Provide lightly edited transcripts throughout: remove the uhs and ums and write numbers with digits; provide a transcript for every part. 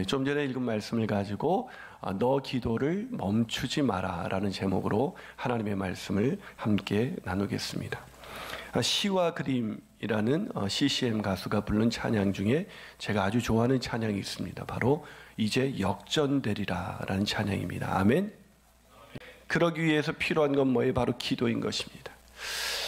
좀 전에 읽은 말씀을 가지고 너 기도를 멈추지 마라 라는 제목으로 하나님의 말씀을 함께 나누겠습니다. 시와 그림이라는 CCM 가수가 부른 찬양 중에 제가 아주 좋아하는 찬양이 있습니다. 바로 이제 역전되리라 라는 찬양입니다. 아멘. 그러기 위해서 필요한 건 뭐예요? 바로 기도인 것입니다.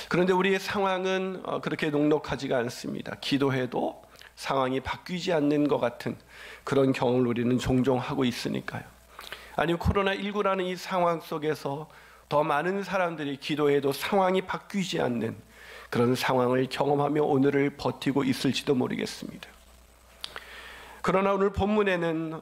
그런데 우리의 상황은 그렇게 녹록하지가 않습니다. 기도해도 상황이 바뀌지 않는 것 같은 그런 경험을 우리는 종종 하고 있으니까요. 아니, 코로나19라는 이 상황 속에서 더 많은 사람들이 기도해도 상황이 바뀌지 않는 그런 상황을 경험하며 오늘을 버티고 있을지도 모르겠습니다. 그러나 오늘 본문에는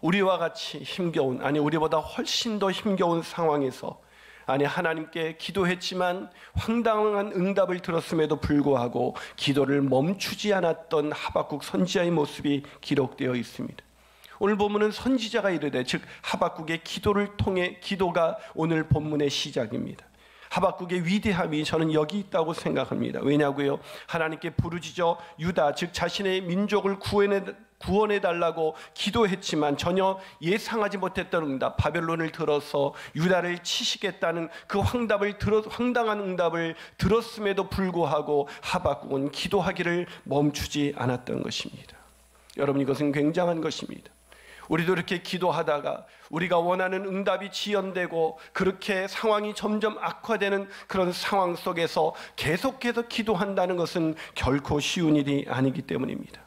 우리와 같이 힘겨운, 아니 우리보다 훨씬 더 힘겨운 상황에서, 아니 하나님께 기도했지만 황당한 응답을 들었음에도 불구하고 기도를 멈추지 않았던 하박국 선지자의 모습이 기록되어 있습니다. 오늘 본문은 선지자가 이르되, 즉 하박국의 기도를 통해 기도가 오늘 본문의 시작입니다. 하박국의 위대함이 저는 여기 있다고 생각합니다. 왜냐고요? 하나님께 부르짖어 유다, 즉 자신의 민족을 구원해달라고 기도했지만 전혀 예상하지 못했던 응답, 바벨론을 들어서 유다를 치시겠다는 그 황당한 응답을 들었음에도 불구하고 하박국은 기도하기를 멈추지 않았던 것입니다. 여러분, 이것은 굉장한 것입니다. 우리도 이렇게 기도하다가 우리가 원하는 응답이 지연되고 그렇게 상황이 점점 악화되는 그런 상황 속에서 계속해서 기도한다는 것은 결코 쉬운 일이 아니기 때문입니다.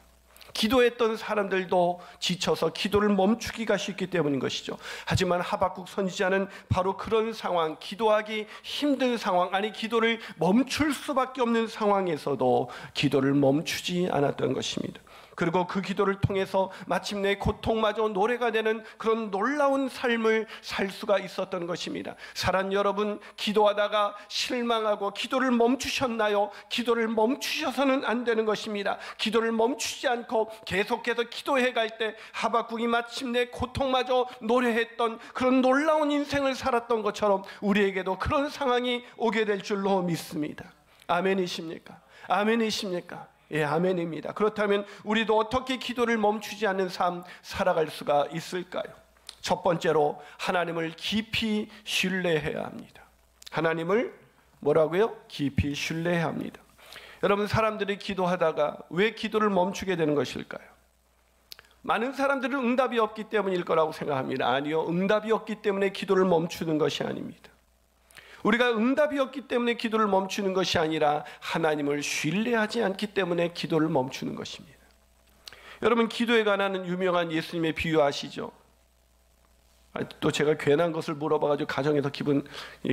기도했던 사람들도 지쳐서 기도를 멈추기가 쉽기 때문인 것이죠. 하지만 하박국 선지자는 바로 그런 상황, 기도하기 힘든 상황, 아니 기도를 멈출 수밖에 없는 상황에서도 기도를 멈추지 않았던 것입니다. 그리고 그 기도를 통해서 마침내 고통마저 노래가 되는 그런 놀라운 삶을 살 수가 있었던 것입니다. 사랑 여러분, 기도하다가 실망하고 기도를 멈추셨나요? 기도를 멈추셔서는 안 되는 것입니다. 기도를 멈추지 않고 계속해서 기도해 갈 때 하박국이 마침내 고통마저 노래했던 그런 놀라운 인생을 살았던 것처럼 우리에게도 그런 상황이 오게 될 줄로 믿습니다. 아멘이십니까? 아멘이십니까? 예, 아멘입니다. 그렇다면 우리도 어떻게 기도를 멈추지 않는 삶 살아갈 수가 있을까요? 첫 번째로 하나님을 깊이 신뢰해야 합니다. 하나님을 뭐라고요? 깊이 신뢰해야 합니다. 여러분, 사람들이 기도하다가 왜 기도를 멈추게 되는 것일까요? 많은 사람들은 응답이 없기 때문일 거라고 생각합니다. 아니요, 응답이 없기 때문에 기도를 멈추는 것이 아닙니다. 우리가 응답이 없기 때문에 기도를 멈추는 것이 아니라 하나님을 신뢰하지 않기 때문에 기도를 멈추는 것입니다. 여러분, 기도에 관한 유명한 예수님의 비유 아시죠? 또 제가 괜한 것을 물어봐가지고 가정에서 기분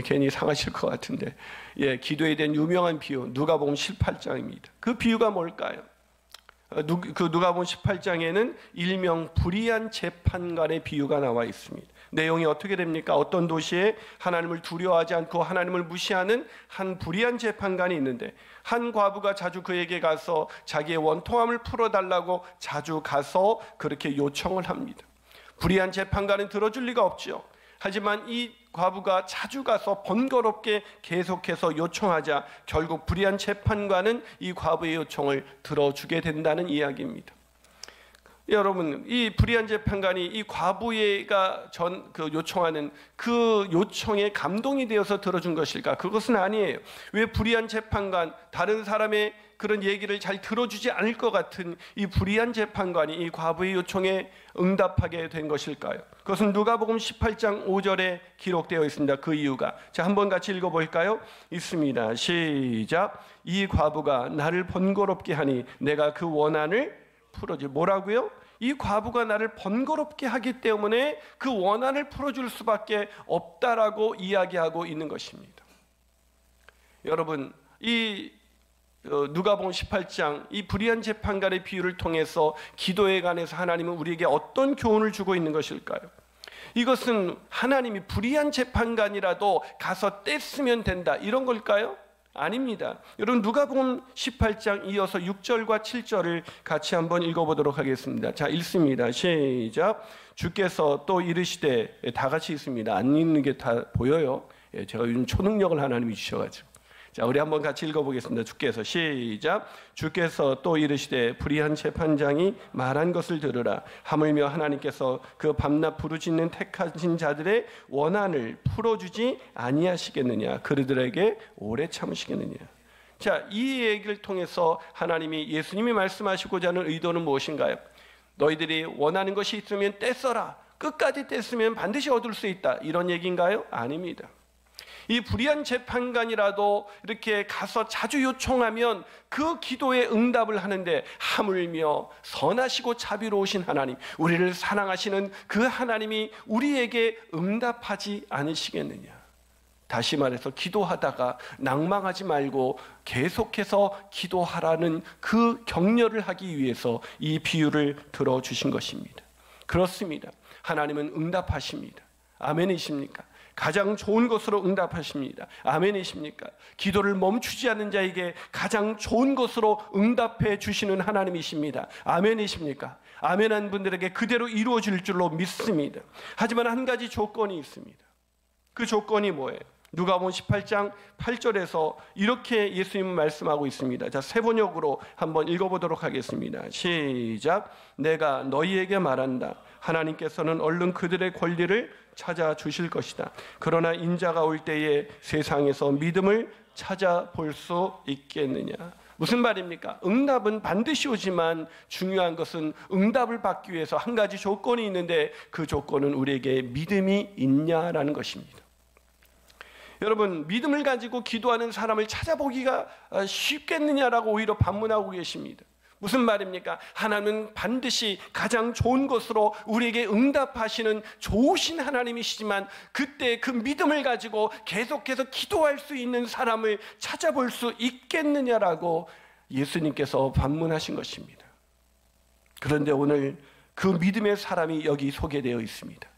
괜히 상하실 것 같은데, 예, 기도에 대한 유명한 비유 누가복음 18장입니다. 그 비유가 뭘까요? 그 누가복음 18장에는 일명 불의한 재판관의 비유가 나와 있습니다. 내용이 어떻게 됩니까? 어떤 도시에 하나님을 두려워하지 않고 하나님을 무시하는 한 불의한 재판관이 있는데, 한 과부가 자주 그에게 가서 자기의 원통함을 풀어달라고 자주 가서 그렇게 요청을 합니다. 불의한 재판관은 들어줄 리가 없죠. 하지만 이 과부가 자주 가서 번거롭게 계속해서 요청하자 결국 불의한 재판관은 이 과부의 요청을 들어주게 된다는 이야기입니다. 여러분, 이 불의한 재판관이 이 과부가 요청하는 그 요청에 감동이 되어서 들어준 것일까? 그것은 아니에요. 왜 불의한 재판관, 다른 사람의 그런 얘기를 잘 들어주지 않을 것 같은 이 불의한 재판관이 이 과부의 요청에 응답하게 된 것일까요? 그것은 누가복음 18장 5절에 기록되어 있습니다. 그 이유가, 자, 한번 같이 읽어볼까요? 있습니다. 시작. 이 과부가 나를 번거롭게 하니 내가 그 원한을 풀어줄. 뭐라고요? 이 과부가 나를 번거롭게 하기 때문에 그 원한을 풀어줄 수밖에 없다라고 이야기하고 있는 것입니다. 여러분, 이 누가복음 18장 이 불의한 재판관의 비유를 통해서 기도에 관해서 하나님은 우리에게 어떤 교훈을 주고 있는 것일까요? 이것은 하나님이 불의한 재판관이라도 가서 뗐으면 된다, 이런 걸까요? 아닙니다. 여러분, 누가복음 18장 이어서 6절과 7절을 같이 한번 읽어보도록 하겠습니다. 자, 읽습니다. 시작. 주께서 또 이르시되, 다 같이 있습니다. 안 읽는 게 다 보여요. 제가 요즘 초능력을 하나님이 주셔가지고. 자, 우리 한번 같이 읽어보겠습니다. 주께서 시작. 주께서 또 이르시되 불의한 재판장이 말한 것을 들으라. 하물며 하나님께서 그 밤낮 부르짖는 택하신 자들의 원한을 풀어주지 아니하시겠느냐. 그들에게 오래 참으시겠느냐. 자, 이 얘기를 통해서 하나님이 예수님이 말씀하시고자 하는 의도는 무엇인가요? 너희들이 원하는 것이 있으면 떼써라. 끝까지 떼쓰면 반드시 얻을 수 있다. 이런 얘기인가요? 아닙니다. 이 불의한 재판관이라도 이렇게 가서 자주 요청하면 그 기도에 응답을 하는데 하물며 선하시고 자비로우신 하나님, 우리를 사랑하시는 그 하나님이 우리에게 응답하지 않으시겠느냐. 다시 말해서 기도하다가 낭망하지 말고 계속해서 기도하라는 그 격려를 하기 위해서 이 비유를 들어주신 것입니다. 그렇습니다. 하나님은 응답하십니다. 아멘이십니까? 가장 좋은 것으로 응답하십니다. 아멘이십니까? 기도를 멈추지 않는 자에게 가장 좋은 것으로 응답해 주시는 하나님이십니다. 아멘이십니까? 아멘한 분들에게 그대로 이루어질 줄로 믿습니다. 하지만 한 가지 조건이 있습니다. 그 조건이 뭐예요? 누가복음 18장 8절에서 이렇게 예수님은 말씀하고 있습니다. 자, 세 번역으로 한번 읽어보도록 하겠습니다. 시작. 내가 너희에게 말한다. 하나님께서는 얼른 그들의 권리를 찾아주실 것이다. 그러나 인자가 올 때에 세상에서 믿음을 찾아볼 수 있겠느냐. 무슨 말입니까? 응답은 반드시 오지만 중요한 것은 응답을 받기 위해서 한 가지 조건이 있는데 그 조건은 우리에게 믿음이 있냐라는 것입니다. 여러분, 믿음을 가지고 기도하는 사람을 찾아보기가 쉽겠느냐라고 오히려 반문하고 계십니다. 무슨 말입니까? 하나님은 반드시 가장 좋은 것으로 우리에게 응답하시는 좋으신 하나님이시지만 그때 그 믿음을 가지고 계속해서 기도할 수 있는 사람을 찾아볼 수 있겠느냐라고 예수님께서 반문하신 것입니다. 그런데 오늘 그 믿음의 사람이 여기 소개되어 있습니다.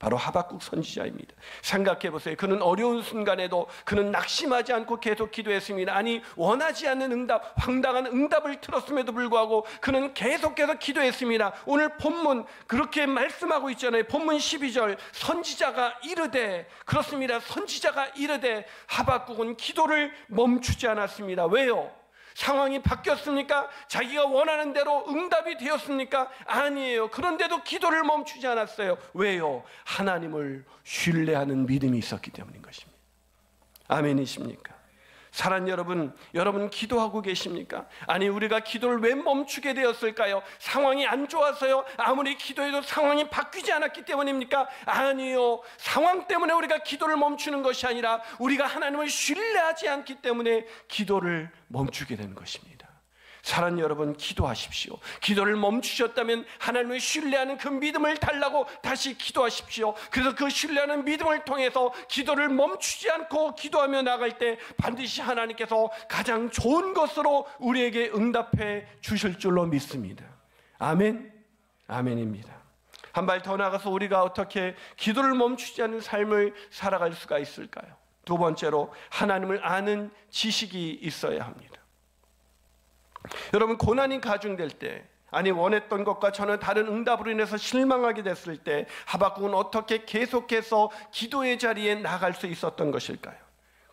바로 하박국 선지자입니다. 생각해 보세요. 그는 어려운 순간에도 그는 낙심하지 않고 계속 기도했습니다. 아니, 원하지 않는 응답, 황당한 응답을 들었음에도 불구하고 그는 계속해서 기도했습니다. 오늘 본문 그렇게 말씀하고 있잖아요. 본문 12절 선지자가 이르되, 그렇습니다. 선지자가 이르되 하박국은 기도를 멈추지 않았습니다. 왜요? 상황이 바뀌었습니까? 자기가 원하는 대로 응답이 되었습니까? 아니에요. 그런데도 기도를 멈추지 않았어요. 왜요? 하나님을 신뢰하는 믿음이 있었기 때문인 것입니다. 아멘이십니까? 사랑하는 여러분, 여러분 기도하고 계십니까? 아니, 우리가 기도를 왜 멈추게 되었을까요? 상황이 안 좋아서요? 아무리 기도해도 상황이 바뀌지 않았기 때문입니까? 아니요. 상황 때문에 우리가 기도를 멈추는 것이 아니라 우리가 하나님을 신뢰하지 않기 때문에 기도를 멈추게 되는 것입니다. 사랑하는 여러분, 기도하십시오. 기도를 멈추셨다면 하나님을 신뢰하는 그 믿음을 달라고 다시 기도하십시오. 그래서 그 신뢰하는 믿음을 통해서 기도를 멈추지 않고 기도하며 나갈 때 반드시 하나님께서 가장 좋은 것으로 우리에게 응답해 주실 줄로 믿습니다. 아멘, 아멘입니다. 한 발 더 나가서 우리가 어떻게 기도를 멈추지 않는 삶을 살아갈 수가 있을까요? 두 번째로 하나님을 아는 지식이 있어야 합니다. 여러분, 고난이 가중될 때, 아니 원했던 것과 전혀 다른 응답으로 인해서 실망하게 됐을 때 하박국은 어떻게 계속해서 기도의 자리에 나갈 수 있었던 것일까요?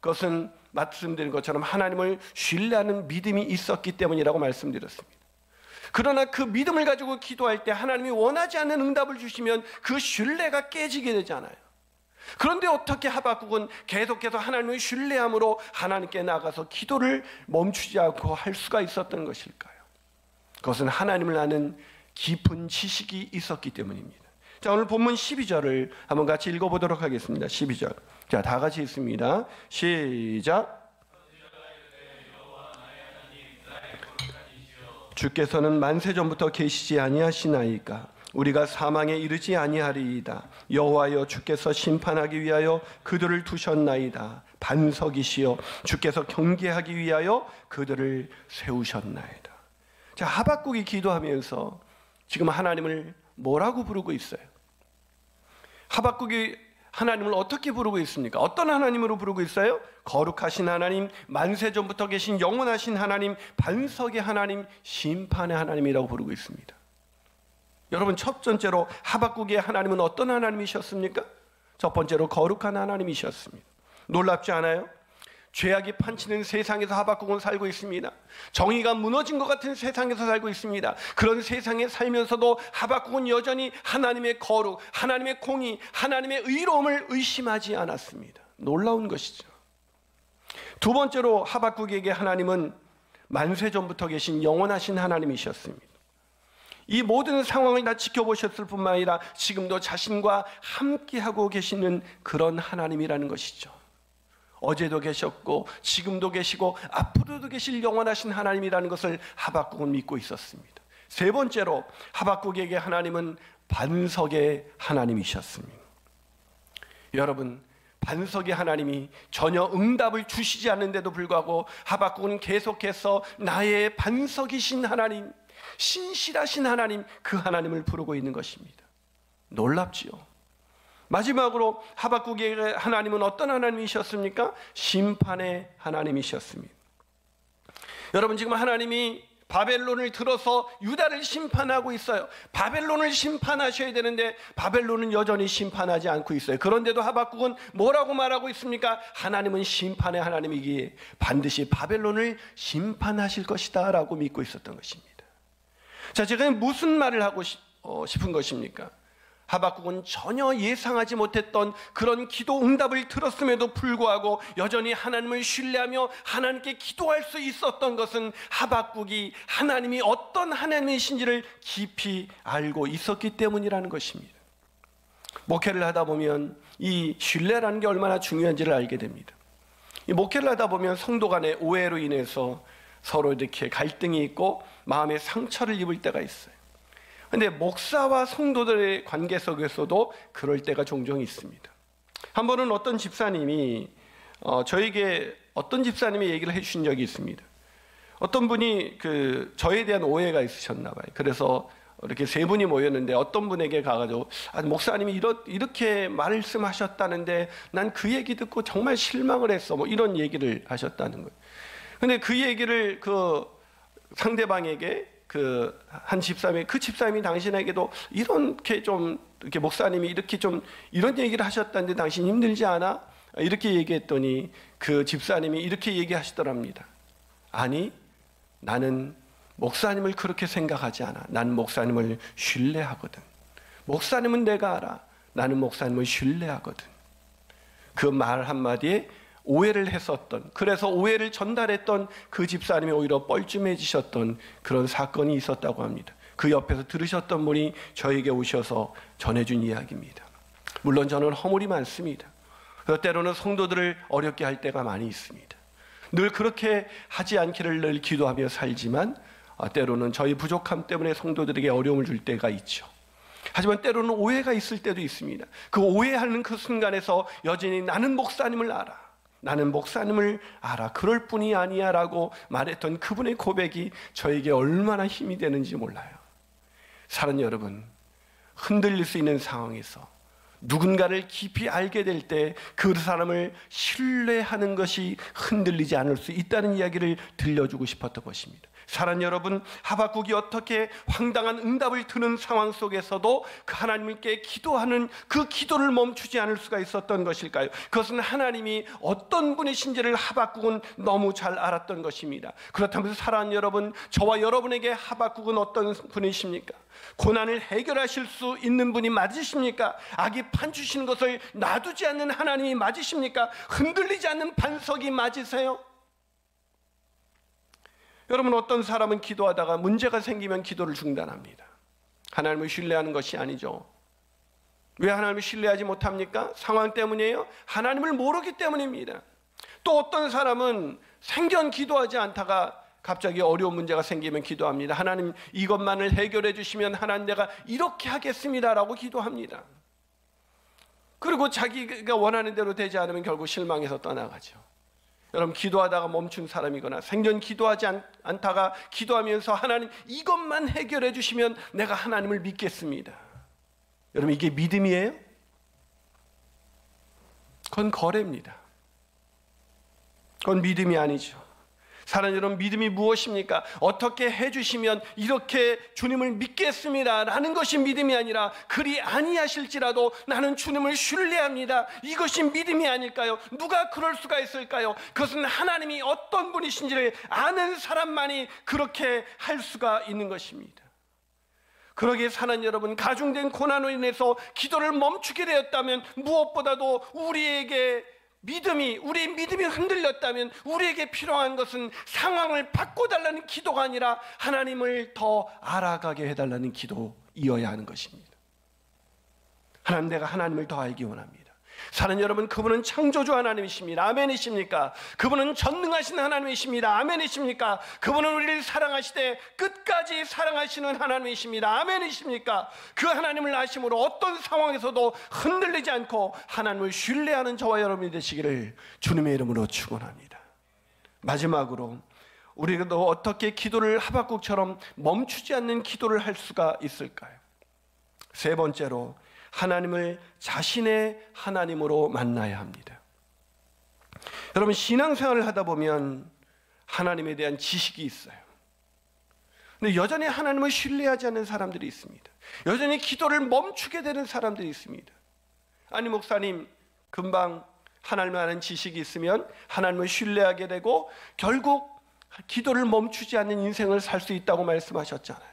그것은 말씀드린 것처럼 하나님을 신뢰하는 믿음이 있었기 때문이라고 말씀드렸습니다. 그러나 그 믿음을 가지고 기도할 때 하나님이 원하지 않는 응답을 주시면 그 신뢰가 깨지게 되잖아요. 그런데 어떻게 하박국은 계속해서 하나님을 신뢰함으로 하나님께 나가서 기도를 멈추지 않고 할 수가 있었던 것일까요? 그것은 하나님을 아는 깊은 지식이 있었기 때문입니다. 자, 오늘 본문 12절을 한번 같이 읽어보도록 하겠습니다. 12절. 자, 다 같이 읽습니다. 시작. 주께서는 만세전부터 계시지 아니하시나이까? 우리가 사망에 이르지 아니하리이다. 여호와여, 주께서 심판하기 위하여 그들을 두셨나이다. 반석이시여, 주께서 경계하기 위하여 그들을 세우셨나이다. 자, 하박국이 기도하면서 지금 하나님을 뭐라고 부르고 있어요? 하박국이 하나님을 어떻게 부르고 있습니까? 어떤 하나님으로 부르고 있어요? 거룩하신 하나님, 만세전부터 계신 영원하신 하나님, 반석의 하나님, 심판의 하나님이라고 부르고 있습니다. 여러분, 첫 번째로 하박국의 하나님은 어떤 하나님이셨습니까? 첫 번째로 거룩한 하나님이셨습니다. 놀랍지 않아요? 죄악이 판치는 세상에서 하박국은 살고 있습니다. 정의가 무너진 것 같은 세상에서 살고 있습니다. 그런 세상에 살면서도 하박국은 여전히 하나님의 거룩, 하나님의 공의, 하나님의 의로움을 의심하지 않았습니다. 놀라운 것이죠. 두 번째로 하박국에게 하나님은 만세전부터 계신 영원하신 하나님이셨습니다. 이 모든 상황을 다 지켜보셨을 뿐만 아니라 지금도 자신과 함께하고 계시는 그런 하나님이라는 것이죠. 어제도 계셨고 지금도 계시고 앞으로도 계실 영원하신 하나님이라는 것을 하박국은 믿고 있었습니다. 세 번째로 하박국에게 하나님은 반석의 하나님이셨습니다. 여러분, 반석의 하나님이 전혀 응답을 주시지 않는데도 불구하고 하박국은 계속해서 나의 반석이신 하나님, 신실하신 하나님, 그 하나님을 부르고 있는 것입니다. 놀랍지요. 마지막으로 하박국의 하나님은 어떤 하나님이셨습니까? 심판의 하나님이셨습니다. 여러분, 지금 하나님이 바벨론을 들어서 유다를 심판하고 있어요. 바벨론을 심판하셔야 되는데 바벨론은 여전히 심판하지 않고 있어요. 그런데도 하박국은 뭐라고 말하고 있습니까? 하나님은 심판의 하나님이기에 반드시 바벨론을 심판하실 것이다 라고 믿고 있었던 것입니다. 자, 제가 무슨 말을 하고 싶은 것입니까? 하박국은 전혀 예상하지 못했던 그런 기도 응답을 들었음에도 불구하고 여전히 하나님을 신뢰하며 하나님께 기도할 수 있었던 것은 하박국이 하나님이 어떤 하나님이신지를 깊이 알고 있었기 때문이라는 것입니다. 목회를 하다 보면 이 신뢰라는 게 얼마나 중요한지를 알게 됩니다. 이 목회를 하다 보면 성도 간의 오해로 인해서 서로 이렇게 갈등이 있고 마음의 상처를 입을 때가 있어요. 그런데 목사와 성도들의 관계 속에서도 그럴 때가 종종 있습니다. 한 번은 어떤 집사님이 저에게 어떤 집사님이 얘기를 해주신 적이 있습니다. 어떤 분이 저에 대한 오해가 있으셨나 봐요. 그래서 이렇게 세 분이 모였는데 어떤 분에게 가가지고 목사님이 이렇게 말씀하셨다는데 난 그 얘기 듣고 정말 실망을 했어, 뭐 이런 얘기를 하셨다는 거예요. 근데 그 얘기를 그 상대방에게 한 집사님이, 그 집사님이 당신에게도 이렇게 목사님이 이렇게 이런 얘기를 하셨다는데 당신 힘들지 않아? 이렇게 얘기했더니 그 집사님이 이렇게 얘기하시더랍니다. 아니, 나는 목사님을 그렇게 생각하지 않아. 나는 목사님을 신뢰하거든. 목사님은 내가 알아. 나는 목사님을 신뢰하거든. 그 말 한마디에 오해를 했었던, 그래서 오해를 전달했던 그 집사님이 오히려 뻘쭘해지셨던 그런 사건이 있었다고 합니다. 그 옆에서 들으셨던 분이 저에게 오셔서 전해준 이야기입니다. 물론 저는 허물이 많습니다. 그래서 때로는 성도들을 어렵게 할 때가 많이 있습니다. 늘 그렇게 하지 않기를 늘 기도하며 살지만 때로는 저희 부족함 때문에 성도들에게 어려움을 줄 때가 있죠. 하지만 때로는 오해가 있을 때도 있습니다. 그 오해하는 그 순간에서 여전히 나는 목사님을 알아. 나는 목사님을 알아. 그럴 뿐이 아니야 라고 말했던 그분의 고백이 저에게 얼마나 힘이 되는지 몰라요. 사랑하는 여러분, 흔들릴 수 있는 상황에서 누군가를 깊이 알게 될 때 그 사람을 신뢰하는 것이 흔들리지 않을 수 있다는 이야기를 들려주고 싶었던 것입니다. 사랑하는 여러분, 하박국이 어떻게 황당한 응답을 드는 상황 속에서도 그 하나님께 기도하는 그 기도를 멈추지 않을 수가 있었던 것일까요? 그것은 하나님이 어떤 분이신지를 하박국은 너무 잘 알았던 것입니다. 그렇다면 사랑하는 여러분, 저와 여러분에게 하박국은 어떤 분이십니까? 고난을 해결하실 수 있는 분이 맞으십니까? 악이 판주시는 것을 놔두지 않는 하나님이 맞으십니까? 흔들리지 않는 반석이 맞으세요? 여러분, 어떤 사람은 기도하다가 문제가 생기면 기도를 중단합니다. 하나님을 신뢰하는 것이 아니죠. 왜 하나님을 신뢰하지 못합니까? 상황 때문이에요? 하나님을 모르기 때문입니다. 또 어떤 사람은 생전 기도하지 않다가 갑자기 어려운 문제가 생기면 기도합니다. 하나님, 이것만을 해결해 주시면 하나님 내가 이렇게 하겠습니다 라고 기도합니다. 그리고 자기가 원하는 대로 되지 않으면 결국 실망해서 떠나가죠. 여러분, 기도하다가 멈춘 사람이거나 생전 기도하지 않다가 기도하면서 하나님 이것만 해결해 주시면 내가 하나님을 믿겠습니다. 여러분, 이게 믿음이에요? 그건 거래입니다. 그건 믿음이 아니죠. 사랑하는 여러분, 믿음이 무엇입니까? 어떻게 해주시면 이렇게 주님을 믿겠습니다 라는 것이 믿음이 아니라, 그리 아니하실지라도 나는 주님을 신뢰합니다, 이것이 믿음이 아닐까요? 누가 그럴 수가 있을까요? 그것은 하나님이 어떤 분이신지를 아는 사람만이 그렇게 할 수가 있는 것입니다. 그러기에 사는 여러분, 가중된 고난으로 인해서 기도를 멈추게 되었다면, 무엇보다도 우리의 믿음이 흔들렸다면, 우리에게 필요한 것은 상황을 바꿔달라는 기도가 아니라 하나님을 더 알아가게 해달라는 기도이어야 하는 것입니다. 하나님, 내가 하나님을 더 알기 원합니다. 사는 여러분, 그분은 창조주 하나님이십니다. 아멘이십니까? 그분은 전능하신 하나님이십니다. 아멘이십니까? 그분은 우리를 사랑하시되 끝까지 사랑하시는 하나님이십니다. 아멘이십니까? 그 하나님을 아심으로 어떤 상황에서도 흔들리지 않고 하나님을 신뢰하는 저와 여러분이 되시기를 주님의 이름으로 축원합니다. 마지막으로, 우리도 어떻게 기도를 하박국처럼 멈추지 않는 기도를 할 수가 있을까요? 세 번째로, 하나님을 자신의 하나님으로 만나야 합니다. 여러분, 신앙생활을 하다 보면 하나님에 대한 지식이 있어요. 근데 여전히 하나님을 신뢰하지 않는 사람들이 있습니다. 여전히 기도를 멈추게 되는 사람들이 있습니다. 아니, 목사님, 금방 하나님을 아는 지식이 있으면 하나님을 신뢰하게 되고 결국 기도를 멈추지 않는 인생을 살 수 있다고 말씀하셨잖아요.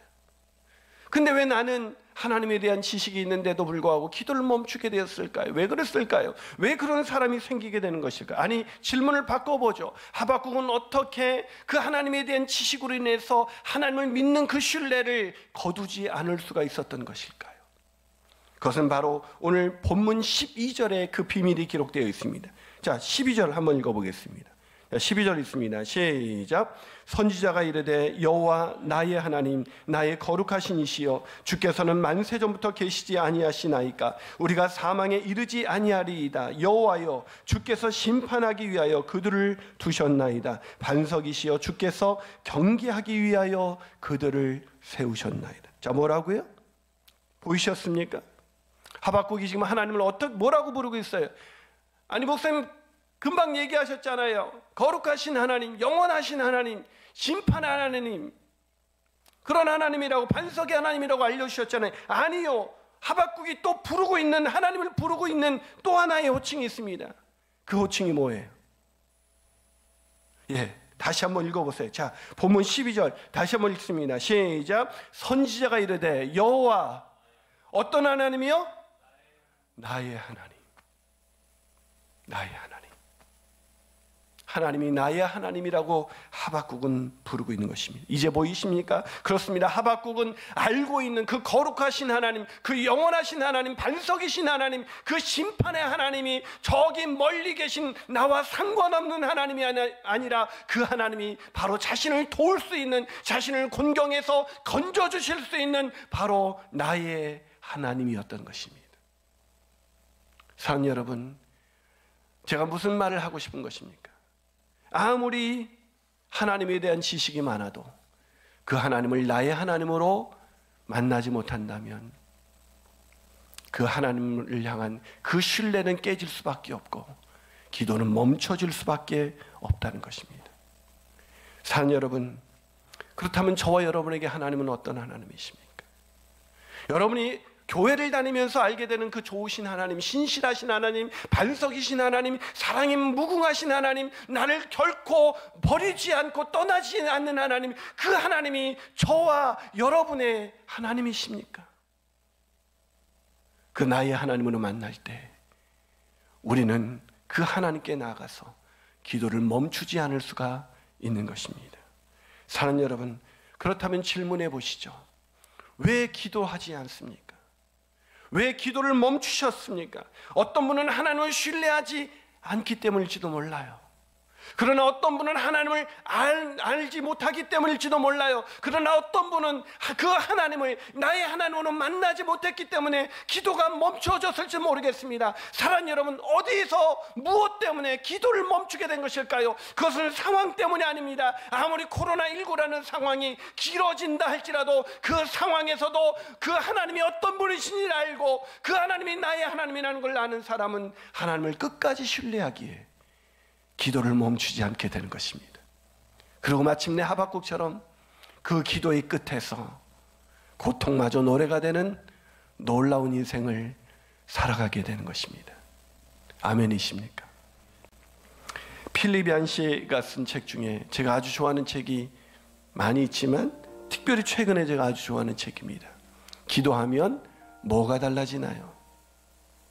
근데 왜 나는 하나님에 대한 지식이 있는데도 불구하고 기도를 멈추게 되었을까요? 왜 그랬을까요? 왜 그런 사람이 생기게 되는 것일까요? 아니, 질문을 바꿔보죠. 하박국은 어떻게 그 하나님에 대한 지식으로 인해서 하나님을 믿는 그 신뢰를 거두지 않을 수가 있었던 것일까요? 그것은 바로 오늘 본문 12절에 그 비밀이 기록되어 있습니다. 자, 12절 한번 읽어보겠습니다. 12절 있습니다. 시작. 선지자가 이르되, 여호와 나의 하나님, 나의 거룩하신 이시여, 주께서는 만세 전부터 계시지 아니하시나이까? 우리가 사망에 이르지 아니하리이다. 여호와여, 주께서 심판하기 위하여 그들을 두셨나이다. 반석이시여, 주께서 경계하기 위하여 그들을 세우셨나이다. 자, 뭐라고요? 보이셨습니까? 하박국이 지금 하나님을 뭐라고 부르고 있어요? 아니, 목사님 금방 얘기하셨잖아요. 거룩하신 하나님, 영원하신 하나님, 심판하는 하나님, 그런 하나님이라고, 반석의 하나님이라고 알려주셨잖아요. 아니요, 하박국이 또 부르고 있는, 하나님을 부르고 있는 또 하나의 호칭이 있습니다. 그 호칭이 뭐예요? 다시 한번 읽어보세요. 자, 본문 12절 다시 한번 읽습니다. 시작. 선지자가 이르되, 여호와, 어떤 하나님이요? 나의 하나님, 나의 하나님. 하나님이 나의 하나님이라고 하박국은 부르고 있는 것입니다. 이제 보이십니까? 그렇습니다. 하박국은 알고 있는 그 거룩하신 하나님, 그 영원하신 하나님, 반석이신 하나님, 그 심판의 하나님이 저기 멀리 계신 나와 상관없는 하나님이 아니라 그 하나님이 바로 자신을 도울 수 있는, 자신을 곤경에서 건져주실 수 있는 바로 나의 하나님이었던 것입니다. 사랑하는 여러분, 제가 무슨 말을 하고 싶은 것입니까? 아무리 하나님에 대한 지식이 많아도 그 하나님을 나의 하나님으로 만나지 못한다면 그 하나님을 향한 그 신뢰는 깨질 수밖에 없고 기도는 멈춰질 수밖에 없다는 것입니다. 사랑하는 여러분, 그렇다면 저와 여러분에게 하나님은 어떤 하나님이십니까? 여러분이 교회를 다니면서 알게 되는 그 좋으신 하나님, 신실하신 하나님, 반석이신 하나님, 사랑이 무궁하신 하나님, 나를 결코 버리지 않고 떠나지 않는 하나님, 그 하나님이 저와 여러분의 하나님이십니까? 그 나의 하나님으로 만날 때 우리는 그 하나님께 나아가서 기도를 멈추지 않을 수가 있는 것입니다. 사랑하는 여러분, 그렇다면 질문해 보시죠. 왜 기도하지 않습니까? 왜 기도를 멈추셨습니까? 어떤 분은 하나님을 신뢰하지 않기 때문일지도 몰라요. 그러나 어떤 분은 하나님을 알지 못하기 때문일지도 몰라요. 그러나 어떤 분은 그 하나님을 나의 하나님으로 만나지 못했기 때문에 기도가 멈춰졌을지 모르겠습니다. 사랑하는 여러분, 어디에서 무엇 때문에 기도를 멈추게 된 것일까요? 그것은 상황 때문이 아닙니다. 아무리 코로나19라는 상황이 길어진다 할지라도 그 상황에서도 그 하나님이 어떤 분이신지를 알고 그 하나님이 나의 하나님이라는 걸 아는 사람은 하나님을 끝까지 신뢰하기에 기도를 멈추지 않게 되는 것입니다. 그리고 마침내 하박국처럼 그 기도의 끝에서 고통마저 노래가 되는 놀라운 인생을 살아가게 되는 것입니다. 아멘이십니까? 필립 얀시가 쓴 책 중에 제가 아주 좋아하는 책이 많이 있지만 특별히 최근에 제가 아주 좋아하는 책입니다. 기도하면 뭐가 달라지나요?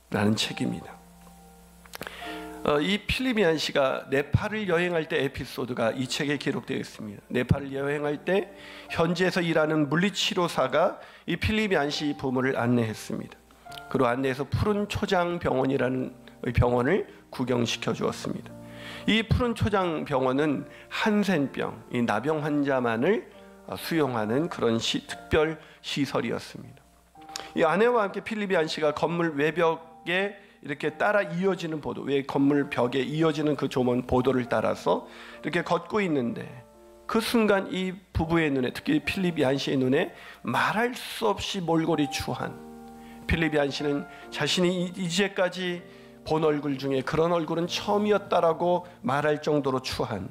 라는 책입니다. 이 필립 얀시가 네팔을 여행할 때 에피소드가 이 책에 기록되어 있습니다. 네팔을 여행할 때 현지에서 일하는 물리치료사가 이 필립 얀시 부모를 안내했습니다. 그리고 안내해서 푸른 초장 병원이라는 병원을 구경시켜 주었습니다. 이 푸른 초장 병원은 한센병, 이 나병 환자만을 수용하는 그런 특별 시설이었습니다. 이 아내와 함께 필립 얀시가 건물 외벽에 이렇게 따라 이어지는 보도, 왜 건물 벽에 이어지는 그 조문 보도를 따라서 이렇게 걷고 있는데 그 순간 이 부부의 눈에, 특히 필립 얀시의 눈에 말할 수 없이 몰골이 추한, 필립 얀시는 자신이 이제까지 본 얼굴 중에 그런 얼굴은 처음이었다라고 말할 정도로 추한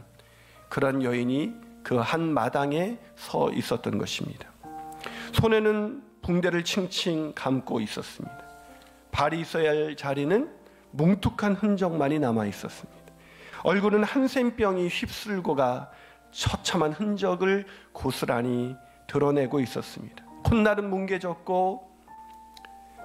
그런 여인이 그 한 마당에 서 있었던 것입니다. 손에는 붕대를 칭칭 감고 있었습니다. 발이 있어야 할 자리는 뭉툭한 흔적만이 남아 있었습니다. 얼굴은 한센병이 휩쓸고가 처참한 흔적을 고스란히 드러내고 있었습니다. 콧날은 뭉개졌고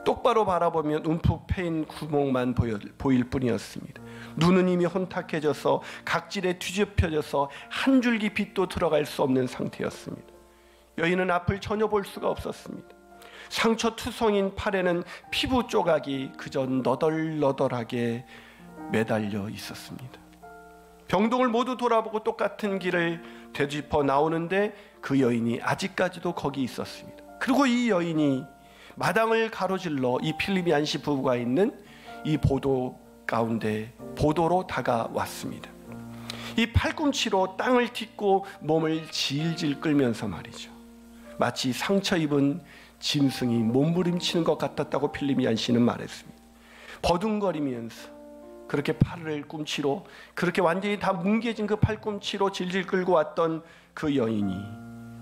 똑바로 바라보면 움푹 패인 구멍만 보일 뿐이었습니다. 눈은 이미 혼탁해져서 각질에 뒤집혀져서 한 줄기 빛도 들어갈 수 없는 상태였습니다. 여인은 앞을 전혀 볼 수가 없었습니다. 상처투성인 팔에는 피부 조각이 그저 너덜너덜하게 매달려 있었습니다. 병동을 모두 돌아보고 똑같은 길을 되짚어 나오는데 그 여인이 아직까지도 거기 있었습니다. 그리고 이 여인이 마당을 가로질러 이 필립 얀시 부부가 있는 이 보도 가운데 보도로 다가왔습니다. 이 팔꿈치로 땅을 딛고 몸을 질질 끌면서 말이죠. 마치 상처 입은 짐승이 몸부림치는 것 같았다고 필립 얀시는 말했습니다. 버둥거리면서 그렇게 팔을 꿈치로 그렇게 완전히 다 뭉개진 그 팔꿈치로 질질 끌고 왔던 그 여인이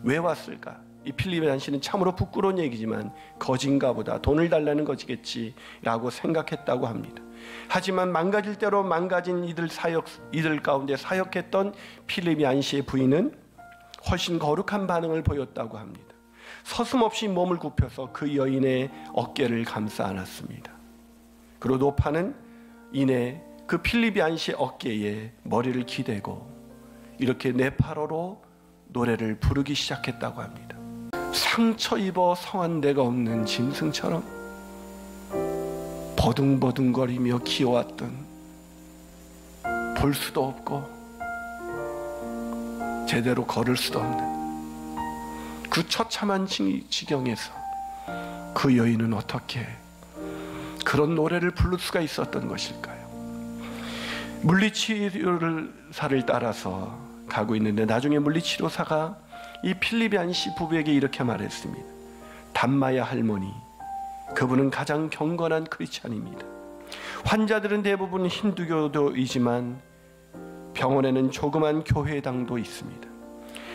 왜 왔을까? 이 필립 얀시는 참으로 부끄러운 얘기지만 거진가 보다, 돈을 달라는 것이겠지라고 생각했다고 합니다. 하지만 망가질 대로 망가진 이들 가운데 사역했던 필립 얀시의 부인은 훨씬 거룩한 반응을 보였다고 합니다. 서슴없이 몸을 굽혀서 그 여인의 어깨를 감싸 안았습니다. 그리고 노파는 이내 그 필립 얀시의 어깨에 머리를 기대고 이렇게 네팔어로 노래를 부르기 시작했다고 합니다. 상처 입어 성한 데가 없는 짐승처럼 버둥버둥거리며 기어왔던, 볼 수도 없고 제대로 걸을 수도 없는 그 처참한 지경에서 그 여인은 어떻게 그런 노래를 부를 수가 있었던 것일까요? 물리치료사를 따라서 가고 있는데 나중에 물리치료사가 이 필립 얀시 부부에게 이렇게 말했습니다. 담마야 할머니, 그분은 가장 경건한 크리스찬입니다. 환자들은 대부분 힌두교도이지만 병원에는 조그만 교회당도 있습니다.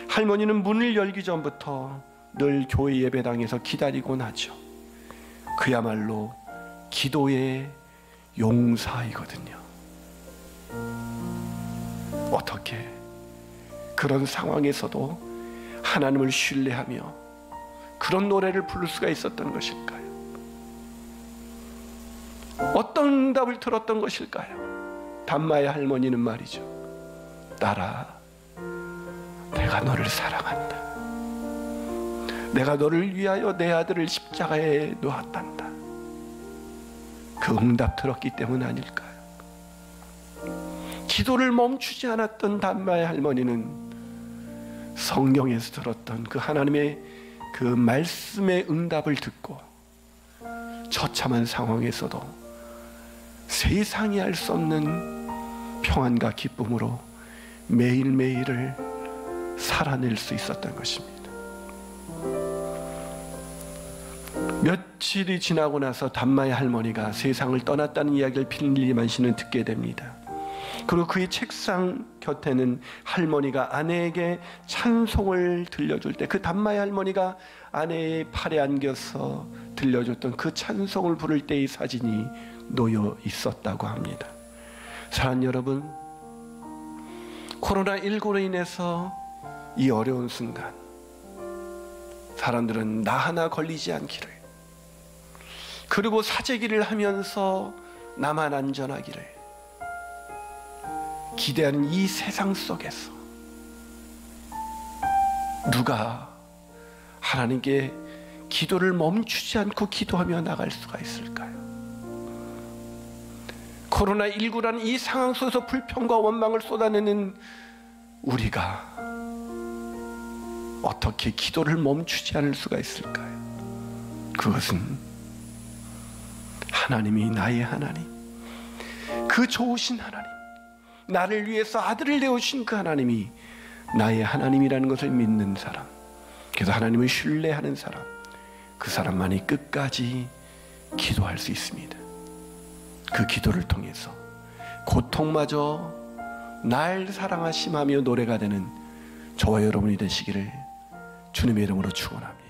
할머니는 문을 열기 전부터 늘 교회 예배당에서 기다리곤 하죠. 그야말로 기도의 용사이거든요. 어떻게 그런 상황에서도 하나님을 신뢰하며 그런 노래를 부를 수가 있었던 것일까요? 어떤 응답을 들었던 것일까요? 담마의 할머니는 말이죠. 딸아, 내가 너를 사랑한다. 내가 너를 위하여 내 아들을 십자가에 놓았단다. 그 응답 들었기 때문 아닐까요? 기도를 멈추지 않았던 담마의 할머니는 성경에서 들었던 그 하나님의 그 말씀의 응답을 듣고 처참한 상황에서도 세상이 알 수 없는 평안과 기쁨으로 매일매일을 살아낼 수 있었던 것입니다. 며칠이 지나고 나서 담마의 할머니가 세상을 떠났다는 이야기를 필립 얀시는 듣게 됩니다. 그리고 그의 책상 곁에는 할머니가 아내에게 찬송을 들려줄 때, 그 단마의 할머니가 아내의 팔에 안겨서 들려줬던 그 찬송을 부를 때의 사진이 놓여 있었다고 합니다. 사랑하는 여러분, 코로나19로 인해서 이 어려운 순간 사람들은 나 하나 걸리지 않기를, 그리고 사재기를 하면서 나만 안전하기를 기대하는 이 세상 속에서 누가 하나님께 기도를 멈추지 않고 기도하며 나갈 수가 있을까요? 코로나19라는 이 상황 속에서 불평과 원망을 쏟아내는 우리가 어떻게 기도를 멈추지 않을 수가 있을까요? 그것은 하나님이 나의 하나님, 그 좋으신 하나님, 나를 위해서 아들을 내어주신 그 하나님이 나의 하나님이라는 것을 믿는 사람, 그래서 하나님을 신뢰하는 사람, 그 사람만이 끝까지 기도할 수 있습니다. 그 기도를 통해서 고통마저 날 사랑하심하며 노래가 되는 저와 여러분이 되시기를 주님의 이름으로 축원합니다.